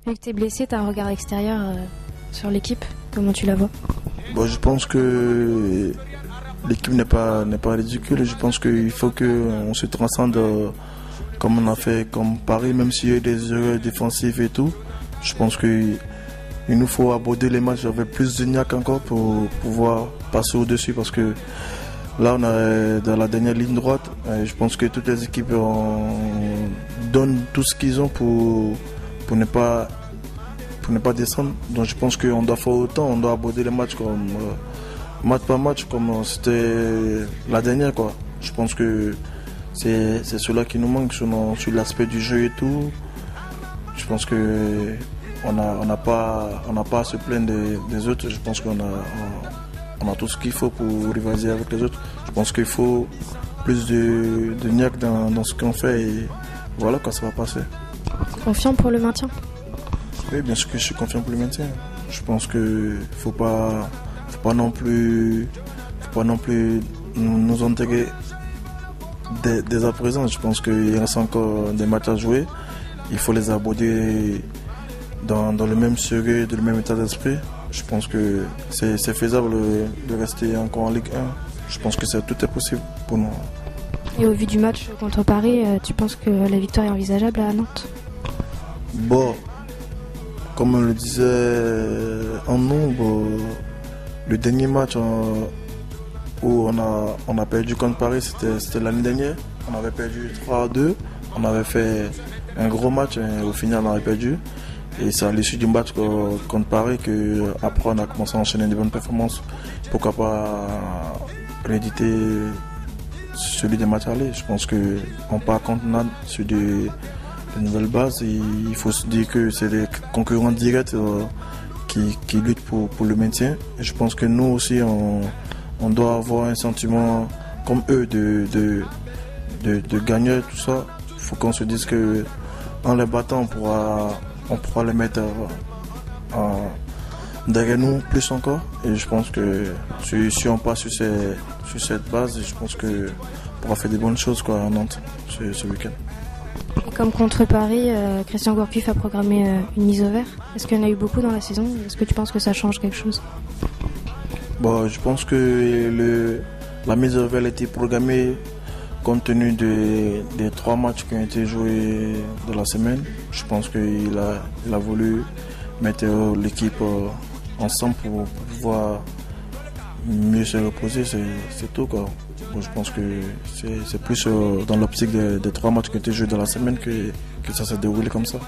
Vu que tu es blessé, tu as un regard extérieur sur l'équipe. Comment tu la vois? Bon, je pense que l'équipe n'est pas ridicule. Je pense qu'il faut qu'on se transcende comme on a fait comme Paris, même s'il y a des erreurs défensives et tout. Je pense qu'il nous faut aborder les matchs avec plus de niaque encore pour pouvoir passer au-dessus, parce que là on est dans la dernière ligne droite. Et je pense que toutes les équipes donnent tout ce qu'ils ont pour ne pas descendre. Donc je pense qu'on doit faire autant, on doit aborder les matchs comme match par match comme c'était la dernière, quoi. Je pense que c'est cela qui nous manque sur l'aspect du jeu et tout. Je pense que on n'a pas à se plaindre des autres. Je pense qu'on a tout ce qu'il faut pour rivaliser avec les autres. Je pense qu'il faut plus de niaque dans ce qu'on fait, et voilà, quand ça va passer. Confiant pour le maintien? Oui, bien sûr que je suis confiant pour le maintien. Je pense que faut pas non plus nous intégrer dès à présent. Je pense qu'il reste encore des matchs à jouer. Il faut les aborder dans le même sérieux, dans le même état d'esprit. Je pense que c'est faisable de rester encore en Ligue 1. Je pense que tout est possible pour nous. Et au vu du match contre Paris, tu penses que la victoire est envisageable à Nantes? Bon, comme on le disait en nombre, le dernier match où on a perdu contre Paris, c'était l'année dernière. On avait perdu 3-2. On avait fait un gros match et au final on avait perdu. Et c'est à l'issue du match contre Paris qu'après on a commencé à enchaîner des bonnes performances. Pourquoi pas rééditer celui des matchs allés. Je pense qu'on part contre Nantes sur de nouvelles bases. Et il faut se dire que c'est des concurrents directs qui luttent pour le maintien. Et je pense que nous aussi on doit avoir un sentiment comme eux de gagner tout ça. Il faut qu'on se dise qu'en les battant on pourra les mettre derrière nous plus encore. Et je pense que si on passe sur cette base, je pense qu'on pourra faire des bonnes choses, quoi, à Nantes ce week-end. Et comme contre Paris, Christian Gourcuff a programmé une mise au vert. Est-ce qu'il y en a eu beaucoup dans la saison? Est-ce que tu penses que ça change quelque chose? Bon, je pense que la mise au vert a été programmée compte tenu des 3 matchs qui ont été joués de la semaine. Je pense qu'il a voulu mettre l'équipe ensemble pour pouvoir mieux se reposer, c'est tout, quoi. Bon, je pense que c'est plus dans l'optique des 3 matchs qui ont été joués de la semaine que ça s'est déroulé comme ça.